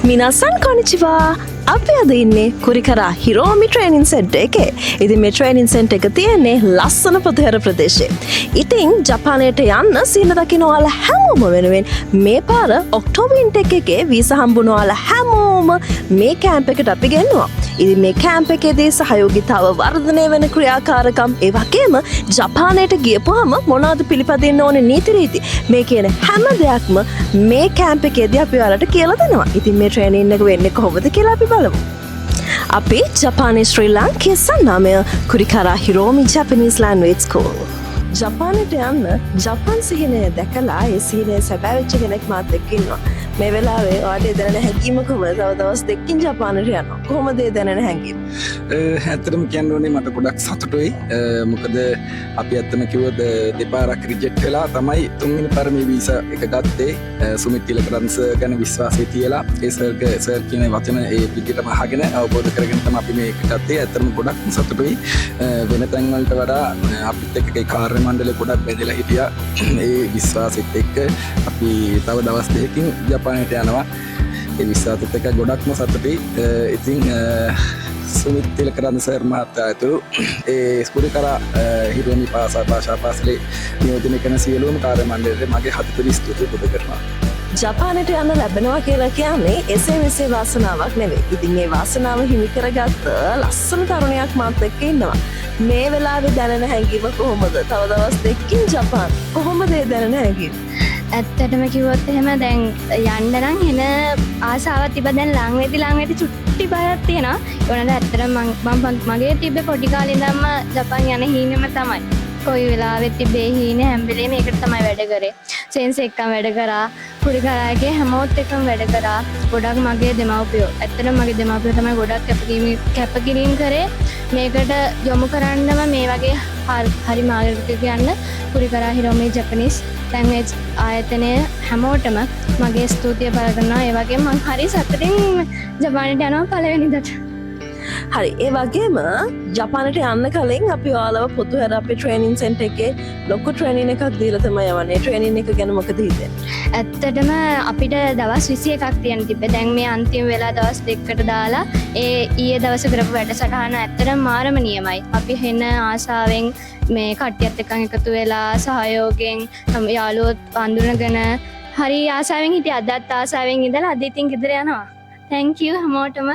මිනාසන් කොනිචිවා අපි අද ඉන්නේ කුරිකරා හිරෝමි ට්‍රේනින් සෙන්ටර් එකේ. ඉතින් මේ ට්‍රේනින් සෙන්ටර් එක තියෙන්නේ ලස්සන පොතුහැර ප්‍රදේශයේ. ඉතින් ජපානයට යන්න සීන දකින්න ඔයාලා හැමෝම වෙනුවෙන් මේ පාර ඔක්තෝබර් ඉන්ටෙක් එකේ වීසා හම්බුන ඔයාලා හැමෝම මේ කැම්ප් එකට අපි ගෙන්නුවා. ඉතින් මේ කැම්ප් එකේදී සහයෝගීතාව වර්ධනය වෙන ක්‍රියාකාරකම් ඒ වගේම ජපානයට ගියපුවාම මොනවද පිළිපදින්න ඕනේ නීති රීති මේ කියන හැම දෙයක්ම මේ කැම්ප් එකේදී අපි ඔයාලට කියලා දෙනවා. ඉතින් මේ ට්‍රේනින් එක වෙන්නේ කොහොමද කියලා අපි බලමු. අපි ජපානයේ ශ්‍රී ලාංකේය සන්නාමය කුරිකරා හිරෝමි ජපනීස් ලැන්ග්වේජ් ස්කූල්. ජපානයට යන්න ජපාන් සිහිනය දැකලා ඒ සිහිනය සැබෑවෙච්ච කෙනෙක් මාත් එක්ක ඉන්නවා. මේ වෙලාවේ ඔයාලට දැනෙන හැඟීම කොහොමද? තව දවස් දෙකකින් ජපානට යනවා. කොහොමද ඒ දැනෙන හැඟීම? ඇත්තටම කියන්න ඕනේ මට ගොඩක් සතුටුයි. මොකද අපි ඇත්තම කිව්වොත් දෙපාරක් රිජෙක්ට් වෙලා තමයි තුන්වෙනි පාර මේ වීසා එක ගත්තේ. සුමිත් තිලකරන්ස ගැන විශ්වාසය තියලා ඒ සර් කියන වචන ඒ පිටියටම අහගෙන අවබෝධ කරගෙන තමයි අපි මේක ගත්තේ. ඇත්තටම ගොඩක් සතුටුයි. වෙන තැන් වලට වඩා අපිත් එක්ක ඒ කාර්ය මණ්ඩලය ගොඩක් බැඳලා හිටියා. ඒ විශ්වාසෙත් එක්ක අපි තව දවස් දෙකකින් ජපානයට යනවා. ඒ විශ්වාසෙත් එක්ක ගොඩක්ම සතුටුයි. ඉතින් සුමිත් තිලකරන්ස සර් මහතා ඇතුළු ඒ කුරිකරා හිරෝමි භාෂා පාසලේ නියෝජනය කරන සියලුම කාර්ය මණ්ඩලයට මගේ හදපිරි ස්තුතිය පුද කරනවා. ජපානයට යන්න ලැබෙනවා කියලා කියන්නේ එසේ මෙසේ වාසනාවක් නෙවෙයි. ඉතින් මේ වාසනාව හිමි කරගත්ත ලස්සන තරුණයක් මාත් එක්ක ඉන්නවා. මේ වෙලාවේ දැනෙන හැඟීම කොහොමද? තව දවස් දෙකකින් ජපාන. කොහොමද ඒ දැනෙන හැඟීම? ඇත්තටම කිව්වොත් එහෙම දැන් යන්න නම් එන ආසාවක් තිබ්බ. දැන් ළං වෙති චුට්ටි බයක් තියෙනවා. ඒ වුණාට ඇත්තටම මම මගේ තිබ්බේ පොඩි කාලේ ඉඳන්ම ජපාන් යන හීනෙම තමයි. කොයි වෙලාවෙත් තිබ්බේ හීනේ හැම වෙලේම ඒකට තමයි වැඩ කරේ. සෙන්ස් එක්කම වැඩ කරා. කුරිකරාගේ හැමෝත් එක්කම වැඩ කරා. ගොඩක් මගේ දෙමව්පියෝ. ඇත්තටම මගේ දෙමව්පියෝ තමයි ගොඩක් කැපකිරීම කරේ. මේකට යොමු කරන්නම මේ වගේ හරි මාර්ගයකට යන්න කුරිකරා හිරෝමි ජපනීස් ලැන්ග්වේජ් ආයතනය හැමෝටම මගේ ස්තුතිය පළ කරනවා. ඒ වගේම මම හරි සතුටින් ජපානයට යනවා පළවෙනිදට. හරි, ඒ වගේම ජපානට යන්න කලින් අපි ඔයාලව පොතුහැර අපේ ට්‍රේනින් සෙන්ටර් එකේ ලොකු ට්‍රේනින් එකක් දීලා තමයි යවන්නේ. ට්‍රේනින් එක ගැන මොකද හිතෙන්නේ? ඇත්තටම අපිට දවස් 21ක් තියෙන තිබ්බේ. දැන් මේ අන්තිම වෙලා දවස් දෙකකට දාලා ඊයේ දවස් කරපු වැඩසටහන ඇත්තටම මාරම නියමයි. අපි හෙන ආසාවෙන් මේ කට්ටියත් එක්කන් එකතු වෙලා සහයෝගයෙන් යාළුවොත් අඳුනගෙන හරි ආසාවෙන් හිටියා. අදත් ආසාවෙන් ඉඳලා අද ඉතින් ගෙදර යනවා. Thank you හැමෝටම.